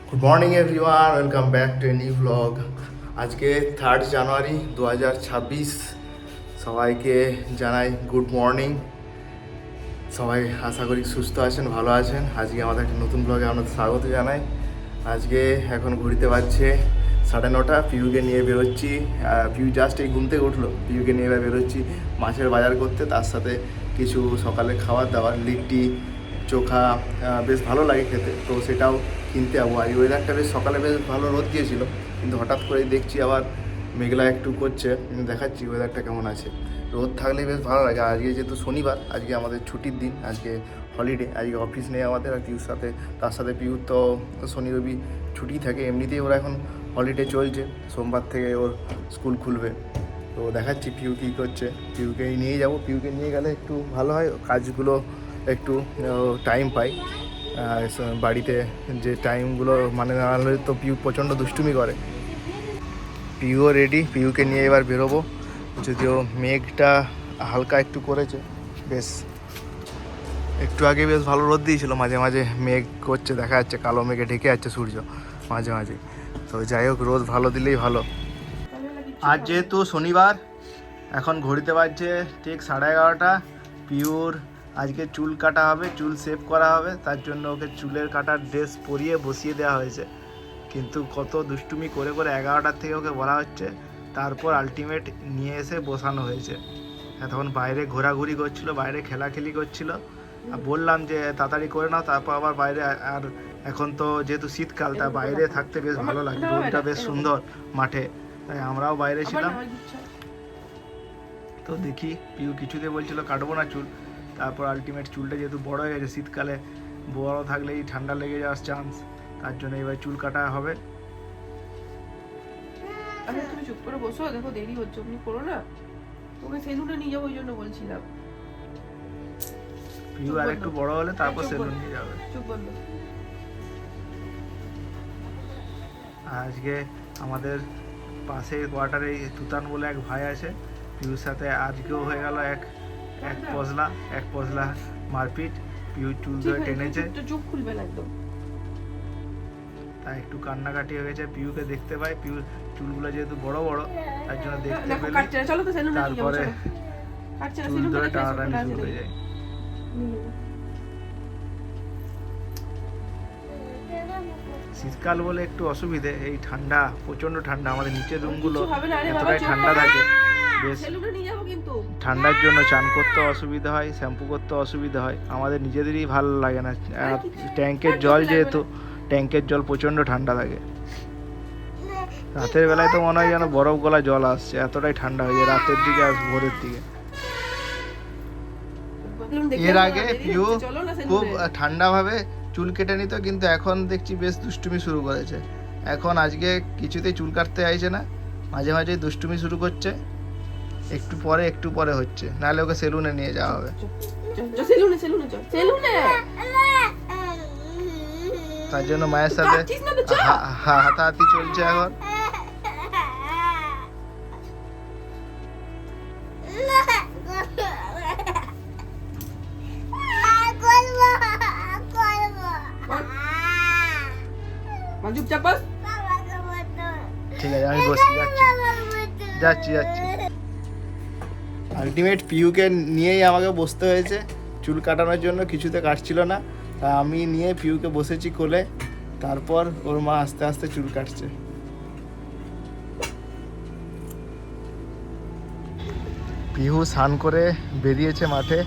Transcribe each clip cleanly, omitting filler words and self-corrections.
Good morning everyone, welcome back to a new blog. আজকে 3 জানুয়ারি 2026। সবাইকে জানাই গুড মর্নিং। সবাই আশা করি সুস্থ আছেন, ভালো আছেন। আজকে আমাদের একটা নতুন ব্লগে আপনাদের স্বাগত জানাই। আজকে এখন ঘুরতে পারছে 9:30। পিউকে নিয়ে বেরোচ্ছি। পিউ জাস্ট এই ঘুম থেকে উঠলো। পিউকে নিয়ে এবার বেরোচ্ছি মাছের বাজার করতে, তার সাথে কিছু সকালে খাবার দাবার, লিট্টি চোখা বেশ ভালো লাগে খেতে, তো সেটাও কিনতে যাবো। আর ওয়েদারটা বেশ সকালে বেশ ভালো রোদ দিয়েছিল, কিন্তু হঠাৎ করেই দেখছি আবার মেঘলা একটু করছে। দেখাচ্ছি ওয়েদারটা কেমন আছে। রোদ থাকলে বেশ ভালো লাগে। আজকে যেহেতু শনিবার, আজকে আমাদের ছুটির দিন, আজকে হলিডে, আজকে অফিস নেই আমাদের। আর পিউর সাথে, তার সাথে পিউর তো শনি রবি ছুটি থাকে, এমনিতেই ওরা এখন হলিডে চলছে। সোমবার থেকে ওর স্কুল খুলবে। তো দেখাচ্ছি পিউ কী করছে। পিউকে নিয়ে যাব। পিউকে নিয়ে গেলে একটু ভালো হয়, কাজগুলো একটু টাইম পাই। বাড়িতে যে টাইমগুলো মানে না হলে তো পিউ প্রচণ্ড দুষ্টুমি করে। পিউও রেডি, পিউকে নিয়ে এবার বেরোবো। যদিও মেঘটা হালকা একটু করেছে, বেশ একটু আগে বেশ ভালো রোদ দিয়েছিল, মাঝে মাঝে মেঘ করছে, দেখা যাচ্ছে কালো মেঘে ঢেকে যাচ্ছে সূর্য মাঝে মাঝে। তো যাই হোক, রোদ ভালো দিলেই ভালো। আজ যেহেতু শনিবার, এখন ঘড়িতে বাজছে ঠিক 11:30। পিউর আজকে চুল কাটা হবে, চুল শেভ করা হবে, তার জন্য ওকে চুলের কাটার ড্রেস পরিয়ে বসিয়ে দেওয়া হয়েছে। কিন্তু কত দুষ্টুমি করে করে 11টার থেকে ওকে বলা হচ্ছে, তারপর আলটিমেট নিয়ে এসে বসানো হয়েছে। তখন বাইরে ঘোরাঘুরি করছিল, বাইরে খেলাখেলি করছিল। আর বললাম যে তাড়াতাড়ি করে নাও, তারপর আবার বাইরে। আর এখন তো যেহেতু শীতকাল, তা বাইরে থাকতে বেশ ভালো লাগে, রোদটা বেশ সুন্দর মাঠে, তাই আমরাও বাইরে ছিলাম। তো দেখি, পিউ কিছুতে বলছিল কাটবো না চুল, তারপর আলটিমেট চুলটা যেহেতু বড় হয়ে গেছে, শীতকালে বড় থাকলেই ঠান্ডা লেগে যাওয়ার চান্স, তার জন্য এবার চুল কাটা হবে। আরে তুমি চুপ করে বসো, দেখো দেরি হচ্ছে, তুমি করো না। তোকে সেলুনে নিয়ে যাবো, ওই জন্য বলছিলাম। পিউ আর একটু বড় হলে তারপর সেলুন নিয়ে যাবে। চুপ বন্ধ। আজকে আমাদের পাশের কোয়ার্টারে তুতান বলে এক ভাই আছে, পিউর সাথে আজকেও হয়ে গেল এক পজলা মারপিট। পিউ চুল ধরে টেনেছে, চোখ খুলবে না একদম। তাই একটু কান্নাকাটি হয়ে গেছে। পিউকে দেখতে পাই, পিউর চুলগুলো যেহেতু বড় বড়, তার জন্য দেখতে পেলে তারপরে চুল ধরে টানাটানি শুরু হয়ে যায়। শীতকাল বলে একটু অসুবিধে, এই ঠান্ডা, প্রচন্ড ঠান্ডা। আমাদের নিচের রুমগুলো এতটাই ঠান্ডা থাকে, বেশ ঠান্ডার জন্য চান করতে অসুবিধা হয়, শ্যাম্পু করতে অসুবিধা হয়, আমাদের নিজেদেরই ভালো লাগে না। ট্যাঙ্কের জল যেহেতু, ট্যাঙ্কের জল প্রচণ্ড ঠান্ডা থাকে। রাতের বেলায় তো মনে হয় যেন বরফ গলা জল আসছে, এতটাই ঠান্ডা হয়ে যায় রাতের দিকে আর ভোরের দিকে। এর আগে পিউ খুব ঠান্ডাভাবে চুল কেটে নিত, কিন্তু এখন দেখছি বেশ দুষ্টুমি শুরু করেছে। এখন আজকে কিছুতেই চুল কাটতে চাইছে না, মাঝে মাঝে দুষ্টুমি শুরু করছে। একটু পরে হচ্ছে, নাহলে ওকে সেলুনে নিয়ে যাওয়া হবে। তার জন্য মায়ের সাথে হাতাহাতি চলছে এখন। ঠিক আছে, আমি বসছি, যাচ্ছি। আলটিমেট পিউকে নিয়েই আমাকে বসতে হয়েছে চুল কাটানোর জন্য, কিছুতে কাটছিল না। তা আমি নিয়ে পিউকে বসেছি কোলে, তারপর ওর মা আস্তে আস্তে চুল কাটছে। পিউ স্নান করে বেরিয়েছে মাঠে।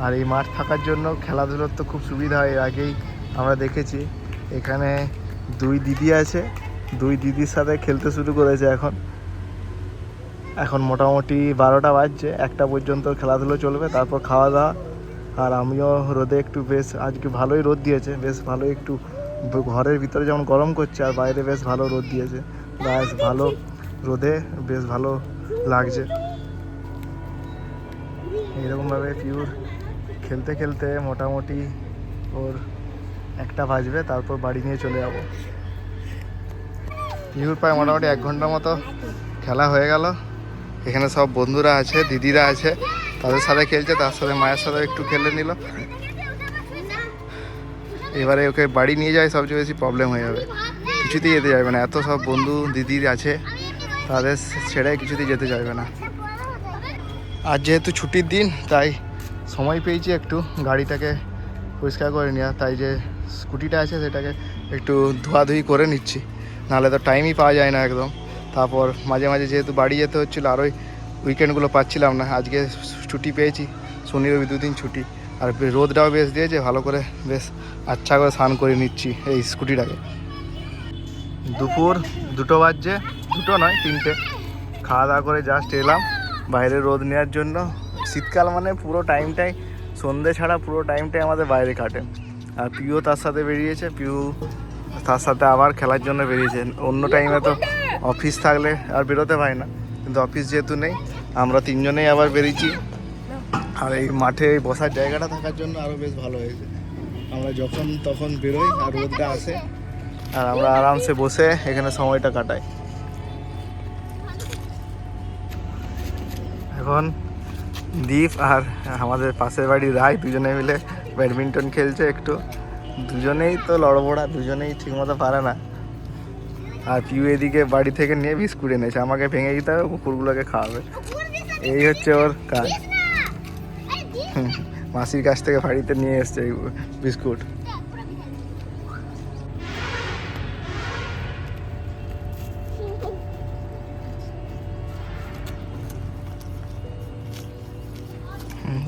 আর এই মাঠ থাকার জন্য খেলাধুলোর তো খুব সুবিধা হয়। এর আগেই আমরা দেখেছি, এখানে 2 দিদি আছে, 2 দিদির সাথে খেলতে শুরু করেছে। এখন মোটামুটি 12টা বাজছে, 1টা পর্যন্ত খেলাধুলো চলবে, তারপর খাওয়া দাওয়া। আর আমিও রোদে একটু, বেশ আজকে ভালোই রোদ দিয়েছে, বেশ ভালোই একটু ঘরের ভিতরে যেমন গরম করছে, আর বাইরে বেশ ভালো রোদ দিয়েছে, বেশ ভালো রোদে বেশ ভালো লাগছে। এইরকমভাবে পিউর খেলতে খেলতে মোটামুটি ওর 1টা বাজবে, তারপর বাড়ি নিয়ে চলে যাব। পিউর প্রায় মোটামুটি 1 ঘন্টার মতো খেলা হয়ে গেল। এখানে সব বন্ধুরা আছে, দিদিরা আছে, তাদের সাথে খেলছে, তার সাথে মায়ের সাথে একটু খেলে নিল। এবারে ওকে বাড়ি নিয়ে যায় সবচেয়ে বেশি প্রবলেম হয়ে যাবে। কিছুতেই যেতে চাইবে না, এত সব বন্ধু দিদির আছে তাদের ছেড়ে কিছুতেই যেতে চাইবে না। আর যেহেতু ছুটির দিন তাই সময় পেয়েছি একটু গাড়িটাকে পরিষ্কার করে নেওয়া, তাই যে স্কুটিটা আছে সেটাকে একটু ধোয়াধুয়ি করে নিচ্ছি, নাহলে তো টাইমই পাওয়া যায় না একদম। তারপর মাঝে মাঝে যেহেতু বাড়ি যেতে হচ্ছিলো, আর ওই উইকেন্ডগুলো পাচ্ছিলাম না, আজকে ছুটি পেয়েছি, শনি রবি 2 দিন ছুটি, আর রোদটাও বেশ দিয়েছে, ভালো করে বেশ আচ্ছা করে স্নান করে নিচ্ছি এই স্কুটিটাকে। দুপুর 2টো বাজছে, 2টো নয় 3টে, খাওয়া দাওয়া করে জাস্ট এলাম বাইরে রোদ নেওয়ার জন্য। শীতকাল মানে পুরো টাইমটাই, সন্ধে ছাড়া পুরো টাইমটাই আমাদের বাইরে কাটে। আর পিউ তার সাথে বেরিয়েছে, পিউ তার সাথে আবার খেলার জন্য বেরিয়েছে। অন্য টাইমে তো অফিস থাকলে আর বেরোতে পারি না, কিন্তু অফিস যেহেতু নেই আমরা 3 জনেই আবার বেরিয়েছি। আর এই মাঠে বসার জায়গাটা থাকার জন্য আরও বেশ ভালো হয়েছে, আমরা যখন তখন বেরোই আর রোদটা আসে আর আমরা আরামসে বসে এখানে সময়টা কাটাই। এখন দীপ আর আমাদের পাশের বাড়ি রায় দুজনে মিলে ব্যাডমিন্টন খেলছে একটু, দুজনেই তো লড়বড়া, দুজনেই ঠিকমতো পারে না। আর পিউ এদিকে বাড়ি থেকে নিয়ে বিস্কুট এনেছে, আমাকে ভেঙে দিতে হবে, কুকুরগুলোকে খাওয়াবে, এই হচ্ছে ওর কাজ। মাসির কাছ থেকে বাড়িতে নিয়ে এসছে এই বিস্কুট।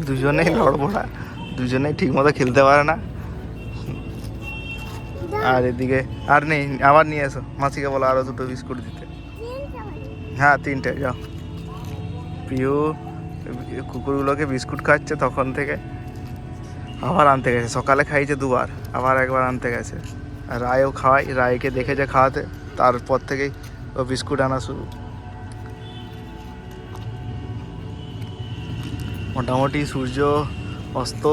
দুজনেই লড়বড়া, দুজনেই ঠিক মতো খেলতে পারে না। আর এদিকে আর নেই, আবার নিয়ে এসো, মাসিকে বলো আরো 2টো বিস্কুট দিতে। হ্যাঁ 3টে, যাও। পিউ কুকুরগুলোকে বিস্কুট খাচ্ছে তখন থেকে, আবার আনতে গেছে, সকালে খাইছে 2বার, আবার একবার আনতে গেছে। আর রায়ও খাওয়াই, রায়কে দেখেছে খাওয়াতে, তারপর থেকেই ও বিস্কুট আনা শুরু। মোটামুটি সূর্য অস্ত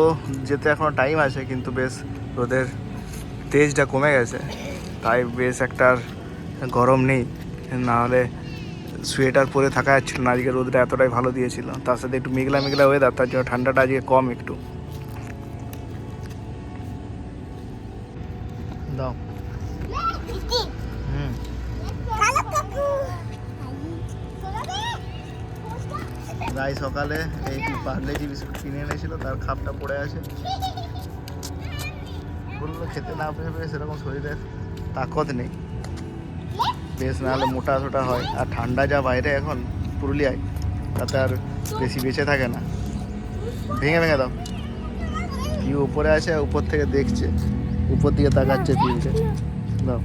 যেতে এখনও টাইম আছে, কিন্তু বেশ রোদের তেজটা কমে গেছে, তাই বেশ একটা গরম নেই, নাহলে সোয়েটার পরে থাকা যাচ্ছিল না। আজকে রোদটা এতটাই ভালো দিয়েছিল, তার সাথে একটু মেঘলা মেঘলা ওয়েদার, তার জন্য ঠান্ডাটা আজকে কম একটু। দাও। রাই সকালে এই পার্লেজি বিস্কুট কিনে এনেছিল, তার খাপটা পড়ে আছে, বললো খেতে না পেয়ে সেরকম শরীরের তাকত নেই, বেশ নাহলে মোটা সোটা হয়। আর ঠান্ডা যা বাইরে এখন পুরুলিয়ায়, তাতে আর বেশি বেঁচে থাকে না। ভেঙে ভেঙে দাও। পিউ উপরে আছে, উপর থেকে দেখছে, উপর দিকে তাকাচ্ছে পিউকে, দাও।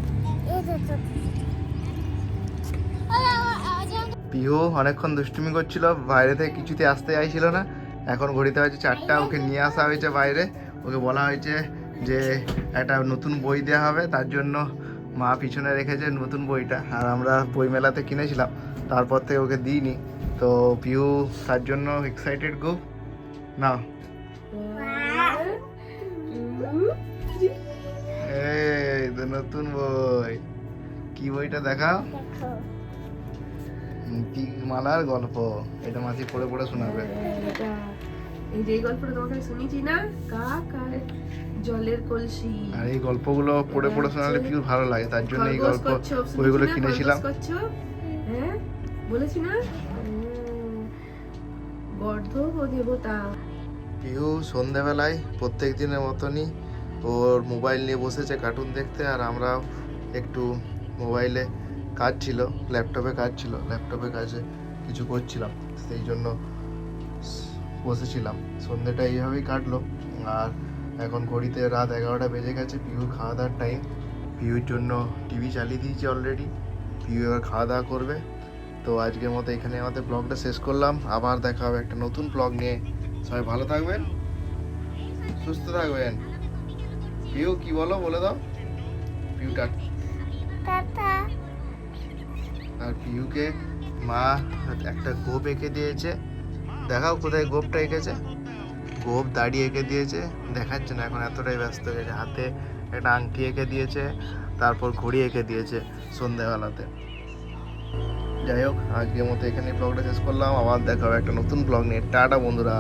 পিউ অনেকক্ষণ দুষ্টুমি করছিল, বাইরে থেকে কিছুতে আসতে চাইছিল না। এখন ঘড়িতে হয়েছে 4টা, ওকে নিয়ে আসা হয়েছে বাইরে, ওকে বলা হয়েছে যে একটা নতুন বই দেওয়া হবে, তার জন্য মা পিছনে রেখেছে নতুন বইটা, আর আমরা বই মেলাতে কিনেছিলাম, তারপর থেকে ওকে দিইনি। তো পিউ তার জন্য এক্সাইটেড খুব। না এই তো নতুন বই, কি বইটা দেখাও? মালার গল্প, এটা মাসি পড়ে পড়ে শোনাবে। এই যে গল্পটা তোমাকে শুনিয়েছি না, কাক আর জলের কলসি, আর এই গল্পগুলো পড়ে পড়ে শোনালে পিউর ভালো লাগে, তার জন্য এই গল্প বইগুলো কিনেছিলাম। হ্যাঁ বলেছি না, গর্ধব ও দেবতা। পিউ সন্ধেবেলায় প্রত্যেক দিনের মতনই ওর মোবাইল নিয়ে বসেছে কার্টুন দেখতে, আর আমরা একটু মোবাইলে কাজ ছিল, ল্যাপটপে কাজ ছিল, ল্যাপটপে কাজে কিছু করছিলাম, সেই জন্য বসেছিলাম। সন্ধ্যেটা এইভাবেই কাটলো। আর এখন ঘড়িতে রাত 11টা বেজে গেছে, পিউ খাওয়া দাওয়ার টাইম। পিউর জন্য টিভি চালিয়ে দিয়েছি অলরেডি, পিউ এবার খাওয়া দাওয়া করবে। তো আজকের মতো এখানে আমাদের ব্লগটা শেষ করলাম, আবার দেখা হবে একটা নতুন ব্লগ নিয়ে। সবাই ভালো থাকবেন, সুস্থ থাকবেন। পিউ কি বলো, বলে দাও। পিউ টাটা। আর পিউকে মা একটা গোপ এঁকে দিয়েছে, দেখাও কোথায় গোপটা এঁকেছে। গোপ দাড়ি এঁকে দিয়েছে, দেখাচ্ছে না এখন, এতটাই ব্যস্ত হয়ে গেছে। হাতে একটা আংটি এঁকে দিয়েছে, তারপর ঘড়ি এঁকে দিয়েছে সন্ধ্যাবেলাতে। যাই হোক, আজকের মতো এখানে ব্লগটা শেষ করলাম, আবার দেখা হবে একটা নতুন ব্লগ নিয়ে। টাটা বন্ধুরা।